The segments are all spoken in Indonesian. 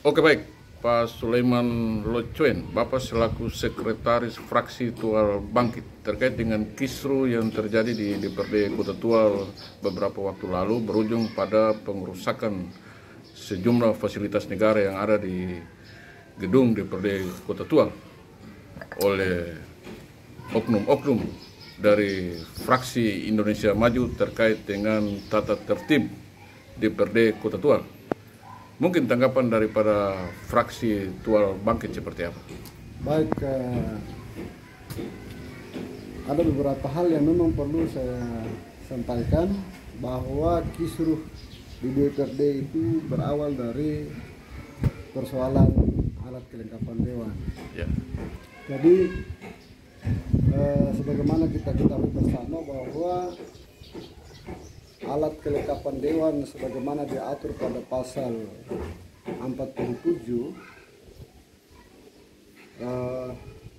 Oke, baik, Pak Sulaiman Locuen, Bapak selaku Sekretaris Fraksi Tual Bangkit terkait dengan kisru yang terjadi di DPRD Kota Tual beberapa waktu lalu berujung pada pengerusakan sejumlah fasilitas negara yang ada di gedung DPRD Kota Tual oleh oknum-oknum dari fraksi Indonesia Maju terkait dengan tata tertib DPRD Kota Tual. Mungkin tanggapan daripada fraksi Tual Bangkit seperti apa? Baik, ada beberapa hal yang memang perlu saya sampaikan, bahwa kisruh di DPRD itu berawal dari persoalan alat kelengkapan dewan. Ya. Jadi sebagaimana kita ketahui bersama bahwa alat kelengkapan dewan sebagaimana diatur pada pasal 47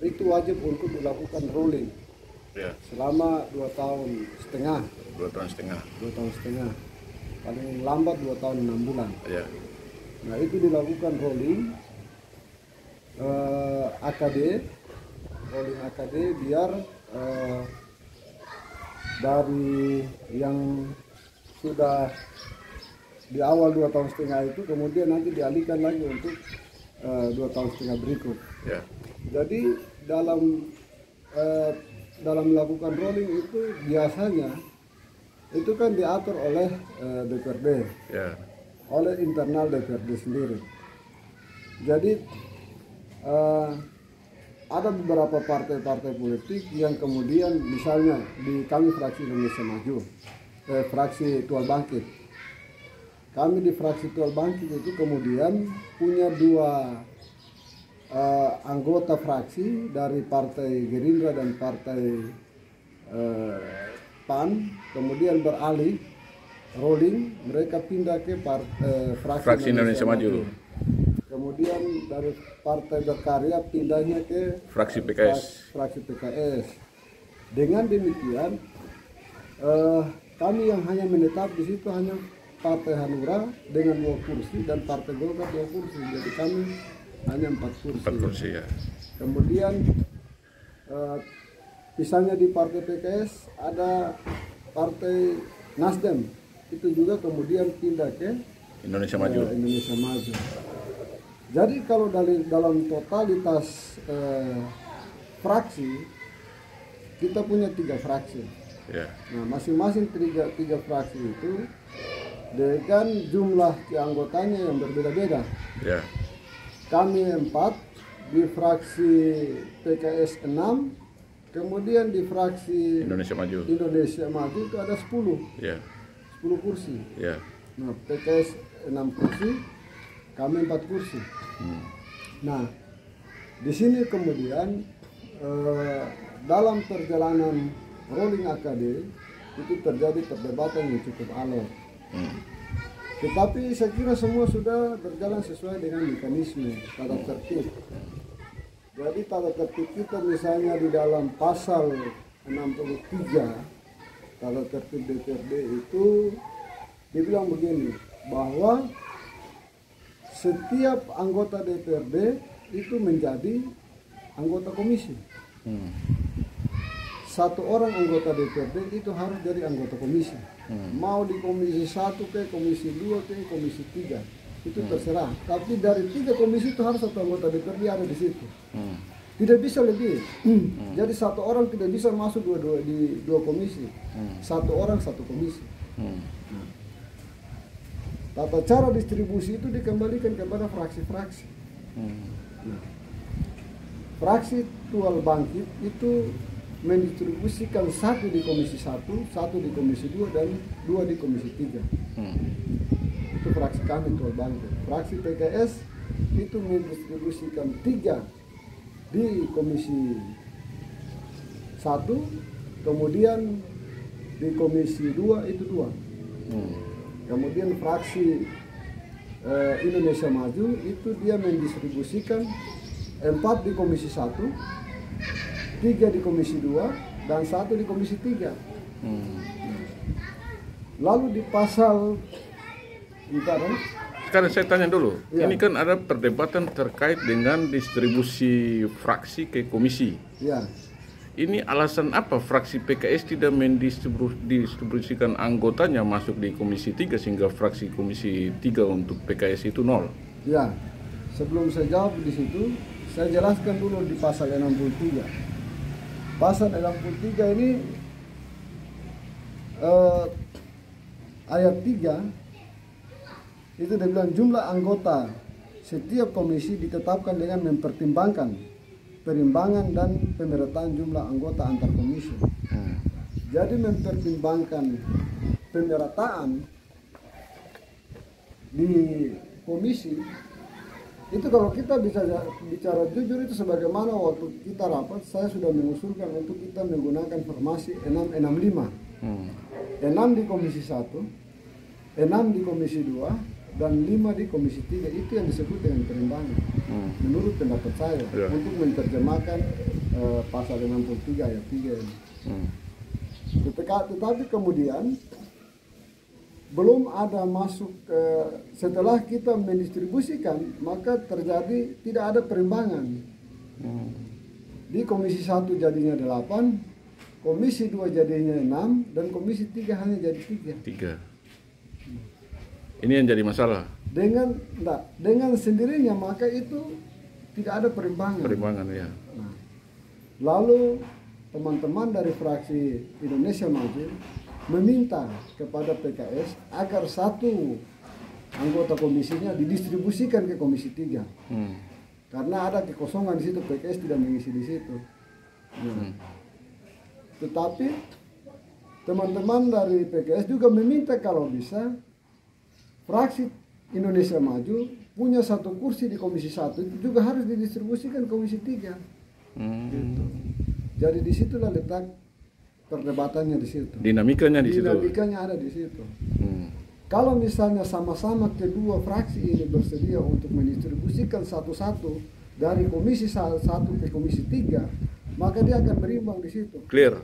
itu wajib untuk dilakukan rolling selama 2 tahun setengah. 2 tahun setengah. 2 tahun setengah. Paling lambat 2 tahun 6 bulan. Ya. Nah, itu dilakukan rolling AKD biar dari yang sudah di awal 2 tahun setengah itu kemudian nanti dialihkan lagi untuk 2 tahun setengah berikut. Ya. Jadi dalam melakukan rolling itu biasanya itu kan diatur oleh DPRD, Ya. oleh internal DPRD sendiri. Jadi ada beberapa partai-partai politik yang kemudian misalnya di kami fraksi Indonesia Maju, fraksi Tual Bangkit. Kami di fraksi Tual Bangkit itu kemudian punya 2 anggota fraksi dari Partai Gerindra dan Partai PAN, kemudian beralih rolling, mereka pindah ke fraksi Indonesia Maju. Kemudian dari Partai Berkarya pindahnya ke Fraksi PKS. Fraksi PKS. Dengan demikian kami yang hanya menetap di situ hanya Partai Hanura dengan 2 kursi dan Partai Golkar 2 kursi. Jadi kami hanya 4 kursi. 4 kursi, ya. Kemudian misalnya di Partai PKS ada Partai Nasdem, itu juga kemudian pindah ke Indonesia Maju. Indonesia Maju. Jadi kalau dalam totalitas fraksi kita punya 3 fraksi. Ya. Nah, masing-masing tiga fraksi itu dengan jumlah anggotanya yang berbeda-beda. Ya. Kami 4, di fraksi PKS 6, kemudian di fraksi Indonesia Maju. Itu ada 10 Ya. 10 kursi. Ya. Nah, PKS 6 kursi, kami 4 kursi. Nah, di sini kemudian dalam perjalanan rolling AKD itu terjadi perdebatan yang cukup alot. Tetapi saya kira semua sudah berjalan sesuai dengan mekanisme tata tertib. Jadi tata tertib kita misalnya di dalam pasal 63 tata tertib DPRD itu dibilang begini, bahwa setiap anggota DPRD itu menjadi anggota komisi. 1 orang anggota DPRD itu harus jadi anggota komisi. Mau di komisi 1 ke komisi 2 ke komisi 3 itu terserah. Tapi dari 3 komisi itu harus 1 anggota DPRD ada di situ. Tidak bisa lebih. Jadi 1 orang tidak bisa masuk di 2 komisi. 1 orang 1 komisi. Tata cara distribusi itu dikembalikan kepada fraksi-fraksi. Fraksi Tual Bangkit itu mendistribusikan 1 di komisi 1, 1 di komisi 2, dan 2 di komisi 3. Itu fraksi kami Tual Bangkit. Fraksi PKS itu mendistribusikan 3 di komisi 1, kemudian di komisi 2 itu 2. Kemudian fraksi Indonesia Maju itu dia mendistribusikan 4 di komisi 1, 3 di komisi 2, dan 1 di komisi 3. Lalu di pasal sekarang saya tanya dulu. Ya. Ini kan ada perdebatan terkait dengan distribusi fraksi ke komisi. Ya. Ini alasan apa fraksi PKS tidak mendistribusikan anggotanya masuk di Komisi 3 sehingga fraksi Komisi 3 untuk PKS itu 0? Ya, sebelum saya jawab di situ, saya jelaskan dulu di pasal 63. Pasal 63 ini ayat 3 itu dia bilang jumlah anggota setiap komisi ditetapkan dengan mempertimbangkan perimbangan dan pemerataan jumlah anggota antar komisi. Jadi mempertimbangkan pemerataan di komisi itu, kalau kita bisa bicara jujur, itu sebagaimana waktu kita rapat saya sudah mengusulkan untuk kita menggunakan formasi 665. 6 di komisi 1, 6 di komisi 2, dan 5 di komisi 3. Itu yang disebut dengan perimbangan. Menurut pendapat saya, untuk menerjemahkan pasal 63 ayat 3 ini. Tetapi kemudian belum ada masuk setelah kita mendistribusikan, maka terjadi tidak ada perimbangan. Di komisi 1 jadinya 8, komisi 2 jadinya 6, dan komisi 3 hanya jadi 3. Ini yang jadi masalah. Dengan sendirinya maka itu tidak ada perimbangan. Perimbangan, ya. Nah, lalu teman-teman dari fraksi Indonesia Maju meminta kepada PKS agar satu anggota komisinya didistribusikan ke komisi 3. Karena ada kekosongan di situ, PKS tidak mengisi di situ. Tetapi teman-teman dari PKS juga meminta kalau bisa fraksi Indonesia Maju punya satu kursi di komisi 1 itu juga harus didistribusikan komisi 3. Gitu. Jadi disitulah letak perdebatannya di situ. Dinamikanya di situ. Dinamikanya ada di situ. Kalau misalnya sama-sama kedua fraksi ini bersedia untuk mendistribusikan satu-satu dari komisi 1 ke komisi 3, maka dia akan berimbang di situ. Clear.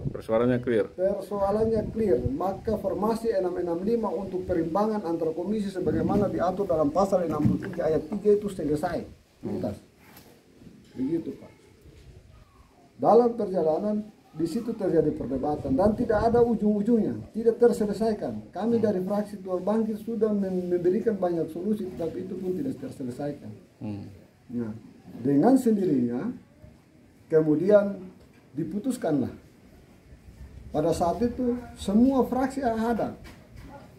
Persoalannya clear. Maka formasi 665 untuk perimbangan antar komisi sebagaimana diatur dalam pasal 63 ayat 3 itu selesai. Tuntas. Begitu, Pak. Dalam perjalanan di situ terjadi perdebatan dan tidak ada ujung-ujungnya, tidak terselesaikan. Kami dari fraksi Tual Bangkit sudah memberikan banyak solusi, tetapi itu pun tidak terselesaikan. Nah, dengan sendirinya kemudian diputuskanlah. Pada saat itu semua fraksi ada,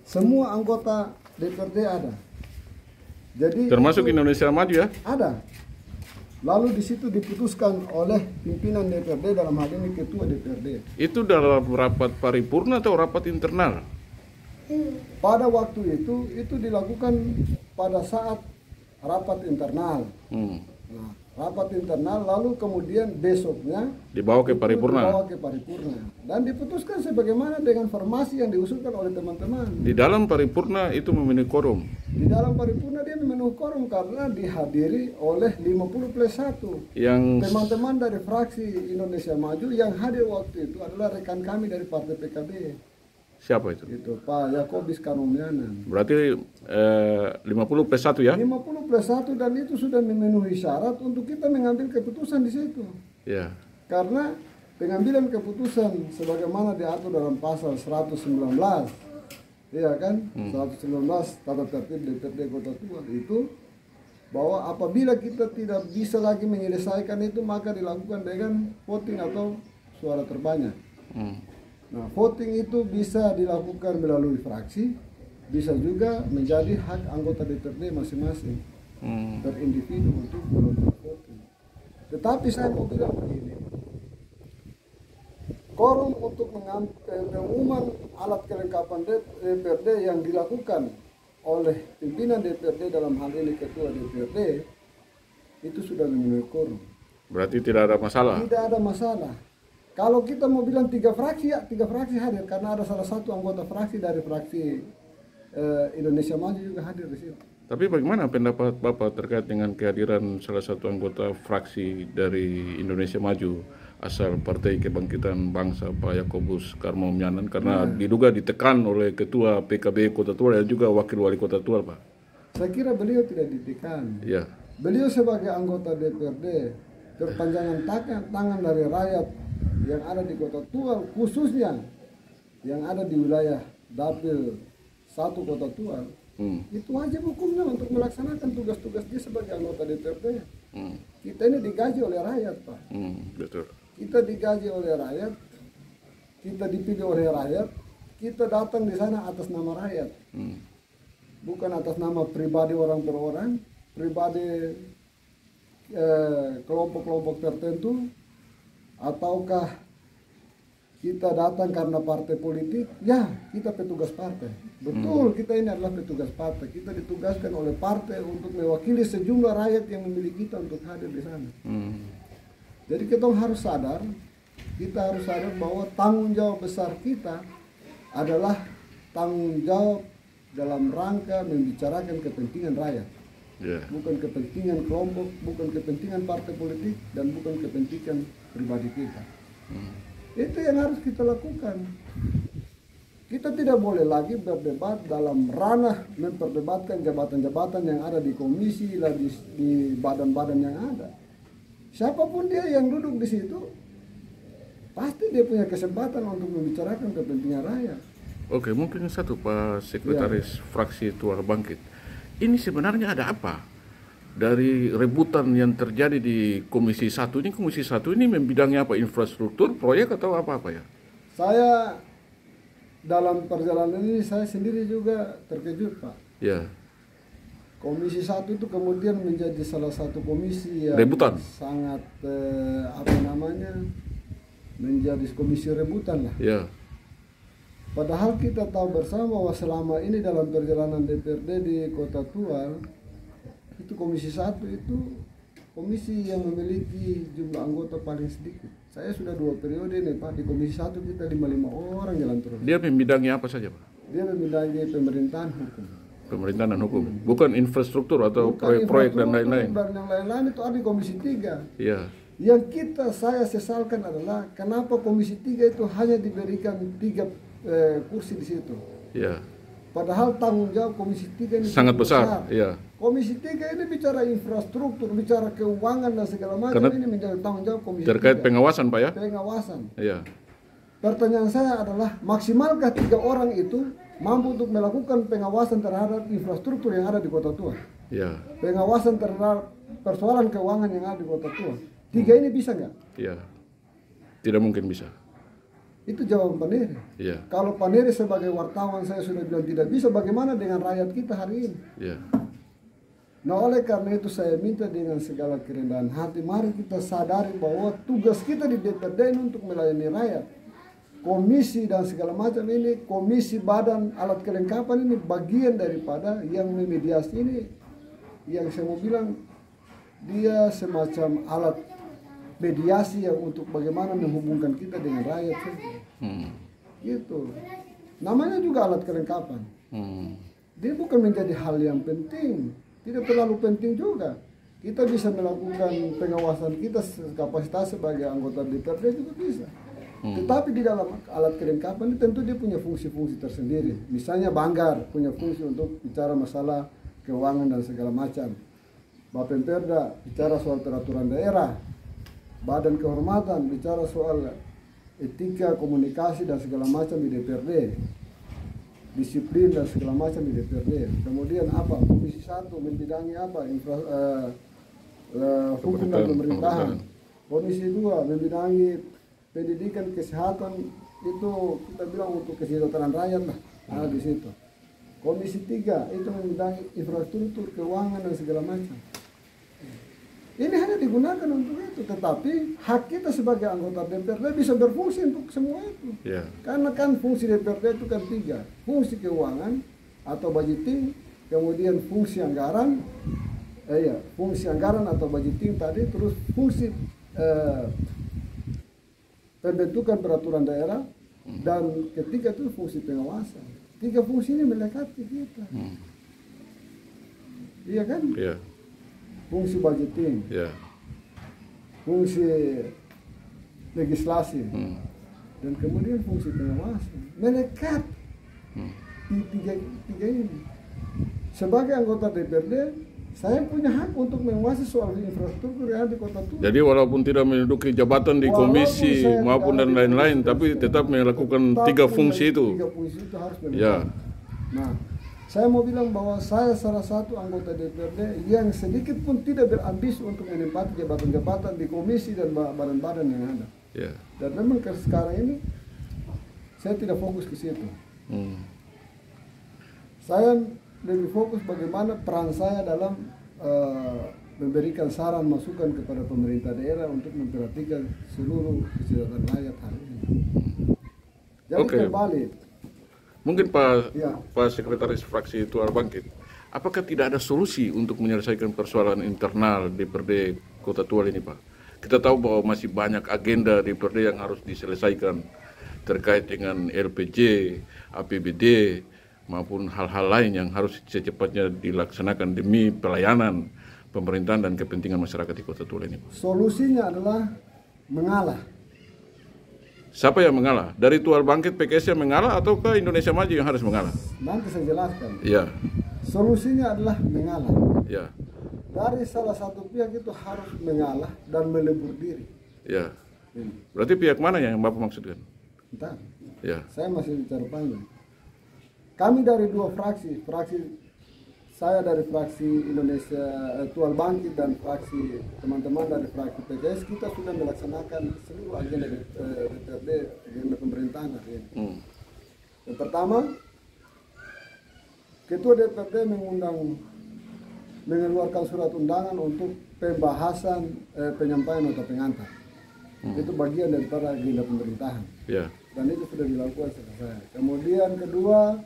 semua anggota DPRD ada. Jadi termasuk Indonesia Maju, ya? Ada. Lalu di situ diputuskan oleh pimpinan DPRD, dalam hal ini ketua DPRD. Itu dalam rapat paripurna atau rapat internal? Pada waktu itu dilakukan pada saat rapat internal. Nah, rapat internal lalu kemudian besoknya dibawa ke paripurna. Dan diputuskan sebagaimana dengan formasi yang diusulkan oleh teman-teman. Di dalam paripurna itu memenuhi quorum. Di dalam paripurna dia memenuhi quorum karena dihadiri oleh 50+1. Yang teman-teman dari fraksi Indonesia Maju yang hadir waktu itu adalah rekan kami dari Partai PKB. Siapa itu? Itu Pak Yakobis Kanomianan. Berarti 50+1, ya? 50+1, dan itu sudah memenuhi syarat untuk kita mengambil keputusan di situ. Ya. Karena pengambilan keputusan sebagaimana diatur dalam pasal 119, iya kan? 119 tata tertib DPRD Kota Tua itu bahwa apabila kita tidak bisa lagi menyelesaikan itu maka dilakukan dengan voting atau suara terbanyak. Nah, voting itu bisa dilakukan melalui fraksi, bisa juga menjadi hak anggota DPRD masing-masing per individu untuk melakukan voting. Tetapi saya mau bilang begini, quorum untuk pengumuman alat kelengkapan DPRD yang dilakukan oleh pimpinan DPRD dalam hal ini ketua DPRD itu sudah memenuhi quorum. Berarti tidak ada masalah? Tidak ada masalah. Kalau kita mau bilang 3 fraksi, ya 3 fraksi hadir karena ada salah satu anggota fraksi dari fraksi Indonesia Maju juga hadir di situ. Tapi bagaimana pendapat Bapak terkait dengan kehadiran salah satu anggota fraksi dari Indonesia Maju asal Partai Kebangkitan Bangsa, Pak Yakobus Kanomianan, karena diduga ditekan oleh Ketua PKB Kota Tua dan juga Wakil Wali Kota Tua, Pak? Saya kira beliau tidak ditekan. Ya. Beliau sebagai anggota DPRD, perpanjangan tangan dari rakyat yang ada di Kota Tual, khususnya yang ada di wilayah Dapil 1 Kota Tual, itu wajib hukumnya untuk melaksanakan tugas-tugas dia sebagai anggota DPRD. Kita ini digaji oleh rakyat, Pak. Betul. Kita digaji oleh rakyat, kita dipilih oleh rakyat, kita datang di sana atas nama rakyat, bukan atas nama pribadi orang per orang, pribadi kelompok-kelompok tertentu, ataukah kita datang karena partai politik. Ya, kita petugas partai. Betul, kita ini adalah petugas partai. Kita ditugaskan oleh partai untuk mewakili sejumlah rakyat yang memilih kita untuk hadir di sana. Jadi kita harus sadar bahwa tanggung jawab besar kita adalah tanggung jawab dalam rangka membicarakan kepentingan rakyat. Bukan kepentingan kelompok, bukan kepentingan partai politik, dan bukan kepentingan pribadi kita. Itu yang harus kita lakukan. Kita tidak boleh lagi berdebat dalam ranah memperdebatkan jabatan-jabatan yang ada di komisi, di badan-badan yang ada. Siapapun dia yang duduk di situ, pasti dia punya kesempatan untuk membicarakan kepentingan rakyat. Oke, mungkin satu Pak Sekretaris Fraksi Tual Bangkit. Ini sebenarnya ada apa dari rebutan yang terjadi di Komisi 1 ini? Komisi 1 ini membidangi apa? Infrastruktur, proyek atau apa-apa ya? Saya dalam perjalanan ini saya sendiri juga terkejut, Pak. Ya. Komisi 1 itu kemudian menjadi salah satu komisi yang rebutan. Sangat menjadi komisi rebutan lah. Ya. Padahal kita tahu bersama bahwa selama ini dalam perjalanan DPRD di Kota Tual, itu Komisi 1 itu komisi yang memiliki jumlah anggota paling sedikit. Saya sudah 2 periode nih, Pak, di Komisi 1 kita 55 orang jalan terus. Dia membidangi apa saja, Pak? Dia membidangi pemerintahan hukum. Pemerintahan dan hukum, bukan infrastruktur atau proyek-proyek dan lain-lain. Dan yang lain-lain itu ada di Komisi 3. Iya. Yang saya sesalkan adalah kenapa Komisi 3 itu hanya diberikan 3 kursi di situ. Iya. Padahal tanggung jawab Komisi 3 ini sangat besar. Iya. Komisi 3 ini bicara infrastruktur, bicara keuangan dan segala macam. Karena ini menjadi tanggung jawab Komisi 3. Terkait pengawasan, Pak ya? Pengawasan. Iya. Pertanyaan saya adalah, maksimalkah 3 orang itu mampu untuk melakukan pengawasan terhadap infrastruktur yang ada di Kota Tual? Iya. Pengawasan terhadap persoalan keuangan yang ada di Kota Tual. 3 ini bisa nggak? Iya. Tidak mungkin bisa. Itu jawaban Pak Neri. Iya. Kalau Pak Neri sebagai wartawan saya sudah bilang tidak bisa, bagaimana dengan rakyat kita hari ini? Iya. Nah, oleh karena itu saya minta dengan segala kerendahan hati, mari kita sadari bahwa tugas kita di DPRD ini untuk melayani rakyat. Komisi dan segala macam ini, komisi badan alat kelengkapan ini bagian daripada yang memediasi ini. Yang saya mau bilang, dia semacam alat mediasi yang untuk bagaimana menghubungkan kita dengan rakyat. Gitu. Namanya juga alat kelengkapan. Dia bukan menjadi hal yang penting, tidak terlalu penting juga. Kita bisa melakukan pengawasan kita kapasitas sebagai anggota DPRD juga bisa. Tetapi di dalam alat kelengkapan ini tentu dia punya fungsi-fungsi tersendiri. Misalnya Banggar punya fungsi untuk bicara masalah keuangan dan segala macam. Bapemperda bicara soal peraturan daerah. Badan Kehormatan bicara soal etika, komunikasi dan segala macam di DPRD. Disiplin dan segala macam di DPRD. Kemudian apa? Komisi 1 membidangi apa? Hukum dan pemerintahan. Komisi 2 membidangi pendidikan, kesehatan, itu kita bilang untuk kesejahteraan rakyat lah, ada di situ. Komisi 3 itu membidangi infrastruktur, keuangan dan segala macam. Ini hanya digunakan untuk itu, tetapi hak kita sebagai anggota DPRD bisa berfungsi untuk semua itu. Yeah. Karena kan fungsi DPRD itu kan 3, fungsi keuangan atau budgeting, kemudian fungsi anggaran, fungsi anggaran atau budgeting tadi, terus fungsi pembentukan peraturan daerah, dan ketiga itu fungsi pengawasan. 3 fungsi ini melekati kita. Iya kan? Iya. Fungsi budgeting, fungsi legislasi, dan kemudian fungsi pengawasan. Melekat di tiga ini. sebagai anggota DPRD, saya punya hak untuk menguasai soal infrastruktur yang ada di Kota Tua. Jadi walaupun tidak menduduki jabatan di komisi maupun dan lain-lain, tapi tetap melakukan tiga fungsi itu. Tiga fungsi itu harus Ya. melakukan. Nah, saya mau bilang bahwa saya salah satu anggota DPRD yang sedikit pun tidak berambisi untuk menempati jabatan-jabatan di komisi dan badan-badan yang ada. Ya. Dan memang sekarang ini saya tidak fokus ke situ. Saya lebih fokus bagaimana peran saya dalam memberikan saran masukan kepada pemerintah daerah untuk memperhatikan seluruh kesejahteraan rakyat hari ini. Jadi kembali. Mungkin Pak Sekretaris Fraksi Tual Bangkit, apakah tidak ada solusi untuk menyelesaikan persoalan internal DPRD Kota Tual ini, Pak? Kita tahu bahwa masih banyak agenda DPRD yang harus diselesaikan terkait dengan LPJ, APBD, maupun hal-hal lain yang harus secepatnya dilaksanakan demi pelayanan pemerintahan dan kepentingan masyarakat di Kota Tual ini. Solusinya adalah mengalah. Siapa yang mengalah? Dari Tual Bangkit PKS yang mengalah atau ke Indonesia Maju yang harus mengalah? Nanti saya jelaskan. Ya. Solusinya adalah mengalah. Ya. Dari salah satu pihak itu harus mengalah dan melebur diri. Ya. Berarti pihak mana yang Bapak maksudkan? Entah. Ya. Saya masih bicara panjang. Kami dari dua fraksi saya dari fraksi Indonesia Tual Bangkit dan fraksi teman-teman dari fraksi PKS, kita sudah melaksanakan seluruh agenda DPRD, agenda pemerintahan hari ini. Yang pertama, Ketua DPRD mengeluarkan surat undangan untuk pembahasan penyampaian nota pengantar. Itu bagian daripada agenda pemerintahan. Ya. Dan itu sudah dilakukan selesai. Kemudian kedua,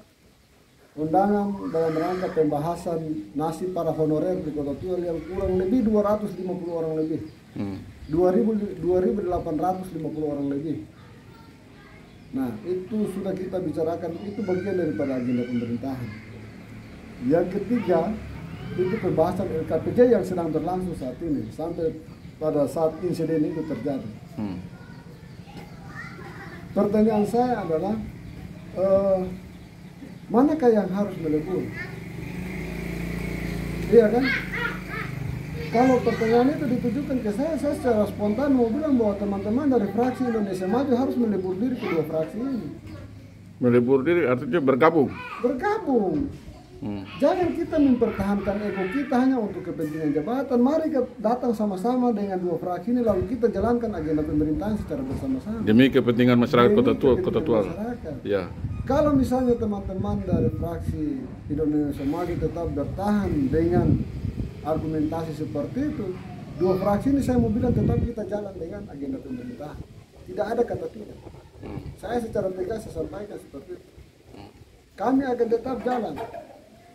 undangan dalam rangka pembahasan nasib para honorer di Kota Tual yang kurang lebih 250 orang lebih. 2.850 orang lebih. Nah, itu sudah kita bicarakan, itu bagian daripada agenda pemerintahan. Yang ketiga, itu pembahasan LKPJ yang sedang berlangsung saat ini sampai pada saat insiden itu terjadi. Pertanyaan saya adalah manakah yang harus melebur? Iya kan? Kalau pertanyaan itu ditujukan ke saya secara spontan mau bilang bahwa teman-teman dari fraksi Indonesia Maju harus melebur diri kedua fraksi ini. Melebur diri artinya bergabung. Bergabung. Jangan kita mempertahankan ego kita hanya untuk kepentingan jabatan. Mari kita datang sama-sama dengan dua fraksi ini lalu kita jalankan agenda pemerintahan secara bersama-sama. Demi kepentingan masyarakat Kota Tual. Ya. Kalau misalnya teman-teman dari fraksi Indonesia Maju tetap bertahan dengan argumentasi seperti itu, dua fraksi ini saya mau bilang tetap kita jalan dengan agenda pemerintahan. Tidak ada kata tidak. Saya secara tegas saya sampaikan seperti itu. Kami akan tetap jalan.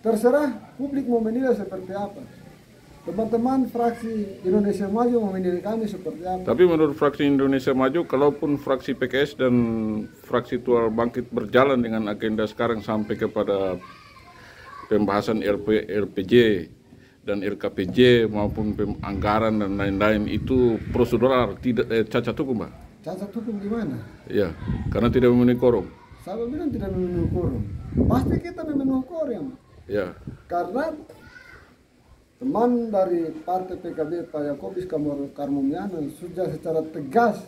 Terserah publik mau menilai seperti apa. Teman-teman fraksi Indonesia Maju mau menilai kami seperti apa. Tapi menurut fraksi Indonesia Maju, kalaupun fraksi PKS dan fraksi Tual Bangkit berjalan dengan agenda sekarang sampai kepada pembahasan LPJ dan LKPJ maupun anggaran dan lain-lain, itu prosedural, tidak cacat hukum, Pak? Cacat hukum gimana? Iya, karena tidak memenuhi quorum. Saya bilang tidak memenuhi quorum. Pasti kita memenuhi quorum. Ya. Karena teman dari Partai PKB Pak Yakobus Karmumiana sudah secara tegas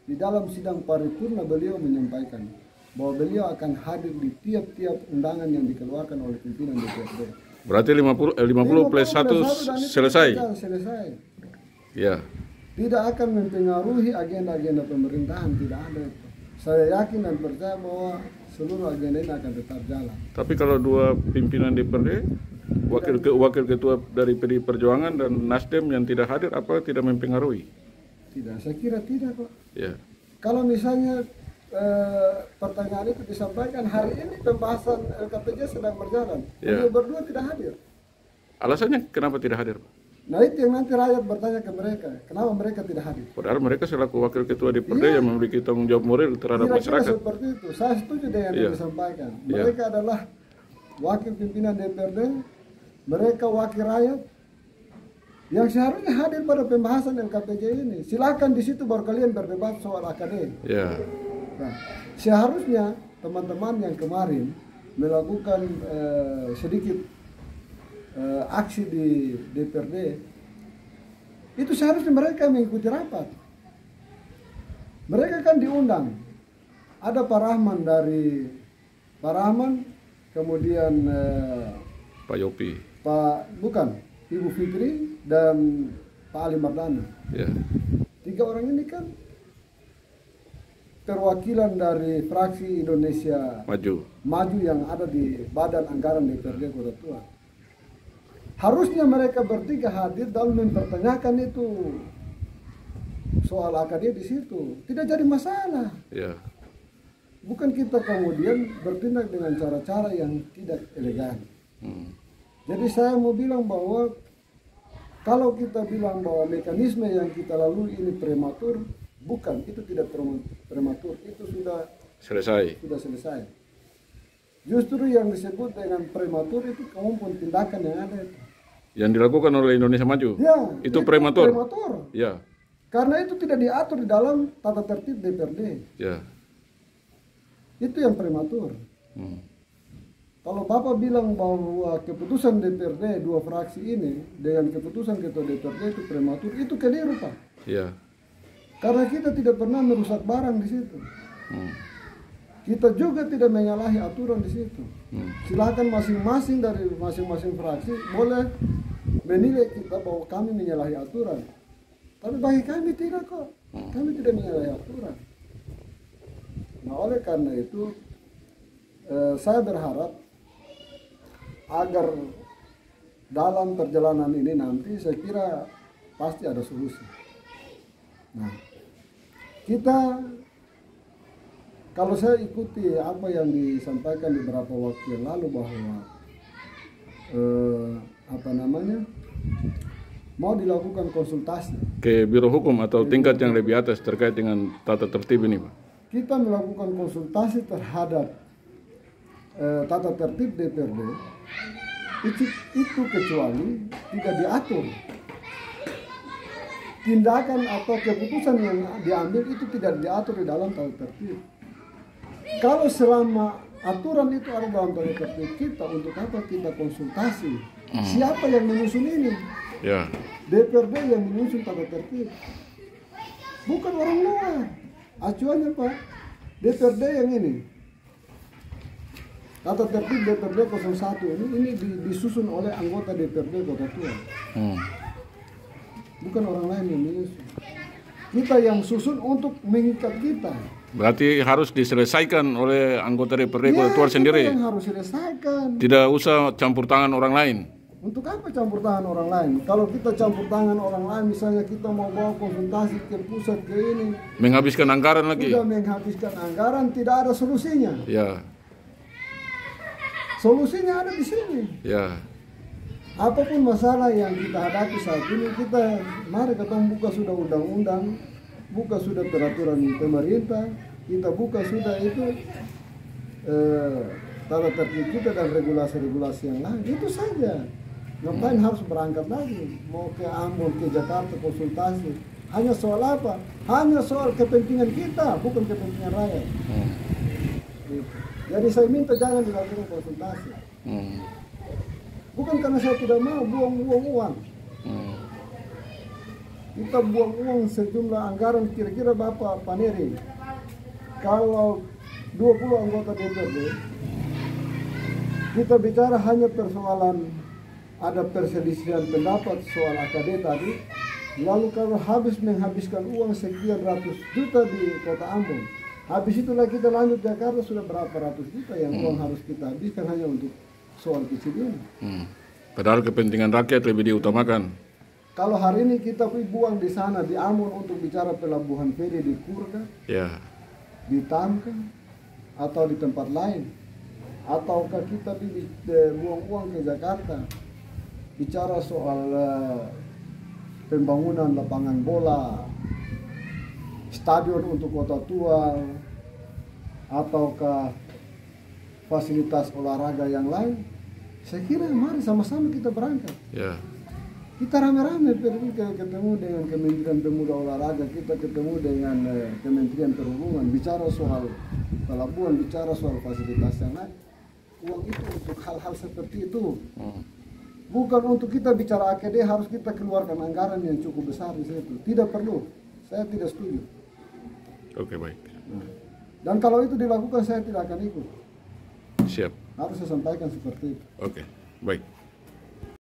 di dalam sidang paripurna beliau menyampaikan bahwa beliau akan hadir di tiap-tiap undangan yang dikeluarkan oleh pimpinan DPRD. Berarti 50 plus 1 selesai. Selesai. Ya. Tidak akan mempengaruhi agenda-agenda pemerintahan, tidak ada itu. Saya yakin dan percaya bahwa seluruh agenda ini akan tetap jalan. Tapi kalau dua pimpinan DPRD, wakil ketua dari PDI Perjuangan dan Nasdem yang tidak hadir, apa tidak mempengaruhi? Tidak, saya kira tidak kok. Ya. Kalau misalnya pertanyaan itu disampaikan hari ini pembahasan LKPJ sedang berjalan, beliau berdua tidak hadir. Alasannya kenapa tidak hadir, Pak? Nah itu yang nanti rakyat bertanya ke mereka, kenapa mereka tidak hadir? Padahal mereka selaku wakil ketua DPRD yang memiliki tanggung jawab moral terhadap masyarakat. Seperti itu, saya setuju dengan yang disampaikan. Mereka adalah wakil pimpinan DPRD, mereka wakil rakyat yang seharusnya hadir pada pembahasan LKPJ ini. Silakan di situ baru kalian berdebat soal akademik. Nah, seharusnya teman-teman yang kemarin melakukan sedikit aksi di DPRD, itu seharusnya mereka mengikuti rapat. Mereka kan diundang. Ada Pak Rahman kemudian Pak Yopi, Ibu Fitri dan Pak Ali Mardana. ya. 3 orang ini kan perwakilan dari fraksi Indonesia Maju yang ada di Badan Anggaran DPRD Kota Tua. Harusnya mereka bertiga hadir dalam mempertanyakan itu soal AKD di situ. Tidak jadi masalah. Ya. Bukan kita kemudian bertindak dengan cara-cara yang tidak elegan. Jadi saya mau bilang bahwa kalau kita bilang bahwa mekanisme yang kita lalui ini prematur, bukan, itu tidak prematur, itu sudah selesai. Justru yang disebut dengan prematur itu kemudian tindakan yang ada itu. Yang dilakukan oleh Indonesia Maju? Ya, itu prematur? Ya. Karena itu tidak diatur di dalam tata tertib DPRD. Ya. Itu yang prematur. Kalau Bapak bilang bahwa keputusan DPRD 2 fraksi ini dengan keputusan ketua DPRD itu prematur, itu keliru, Pak. Ya. Karena kita tidak pernah merusak barang di situ. Kita juga tidak menyalahi aturan di situ. Silakan masing-masing dari masing-masing fraksi boleh menilai kita bahwa kami menyalahi aturan. Tapi bagi kami tidak kok. Kami tidak menyalahi aturan. Nah, oleh karena itu saya berharap agar dalam perjalanan ini nanti saya kira pasti ada solusi. Nah, kita kalau saya ikuti apa yang disampaikan beberapa waktu yang lalu bahwa mau dilakukan konsultasi ke Biro Hukum atau tingkat yang lebih atas terkait dengan tata tertib ini, Pak. Kita melakukan konsultasi terhadap tata tertib DPRD itu kecuali tidak diatur. Tindakan atau keputusan yang diambil itu tidak diatur di dalam tata tertib. Kalau selama aturan itu ada dalam tata tertib kita, untuk apa kita konsultasi? Siapa yang menyusun ini? Ya. DPRD yang menyusun tata tertib, bukan orang luar. Acuannya, Pak, DPRD yang ini, tata tertib DPRD 01 ini disusun oleh anggota DPRD Kota Tua. Bukan orang lain yang menyusun. Kita yang susun untuk mengikat kita. Berarti harus diselesaikan oleh anggota DPRD Kota Tua sendiri. Yang harus selesaikan. Tidak usah campur tangan orang lain. Untuk apa campur tangan orang lain? Kalau kita campur tangan orang lain, misalnya kita mau bawa konsultasi ke pusat ke ini, menghabiskan anggaran lagi. Sudah menghabiskan anggaran, tidak ada solusinya. Ya. Solusinya ada di sini. Ya. Apapun masalah yang kita hadapi saat ini, mari kita buka sudah undang-undang, buka sudah peraturan pemerintah, kita buka sudah itu tata tertib kita dan regulasi-regulasi yang lain. Itu saja. Ngapain harus berangkat lagi? Mau ke Ambon, ke Jakarta konsultasi? Hanya soal apa? Hanya soal kepentingan kita, bukan kepentingan rakyat. Gitu. Jadi saya minta jangan dilakukan konsultasi. Bukan karena saya tidak mau buang-buang uang. Kita buang uang sejumlah anggaran, kira-kira Bapak Paneri, kalau 20 anggota DPRD, kita bicara hanya persoalan ada perselisihan pendapat soal AKD tadi, lalu kalau menghabiskan uang sekian ratus juta di Kota Ambon, habis itulah kita lanjut Jakarta, sudah berapa ratus juta yang uang harus kita habiskan hanya untuk soal kecil ini. Padahal kepentingan rakyat lebih diutamakan. Kalau hari ini kita buang di sana di Ambon untuk bicara pelabuhan feri di Kurga, ya, di Tamka, atau di tempat lain, ataukah kita buang uang ke Jakarta bicara soal pembangunan lapangan bola, stadion untuk Kota Tua, ataukah fasilitas olahraga yang lain, saya kira mari sama-sama kita berangkat. Ya. Kita rame-rame pergi ketemu dengan Kementerian Pemuda Olahraga, kita ketemu dengan Kementerian Perhubungan, bicara soal pelabuhan, bicara soal fasilitas yang lain. Uang itu untuk hal-hal seperti itu. Bukan untuk kita bicara AKD harus kita keluarkan anggaran yang cukup besar di situ. Tidak perlu. Saya tidak setuju. Oke, baik. Dan kalau itu dilakukan saya tidak akan ikut. Siap. Harus saya sampaikan seperti itu. Oke, baik.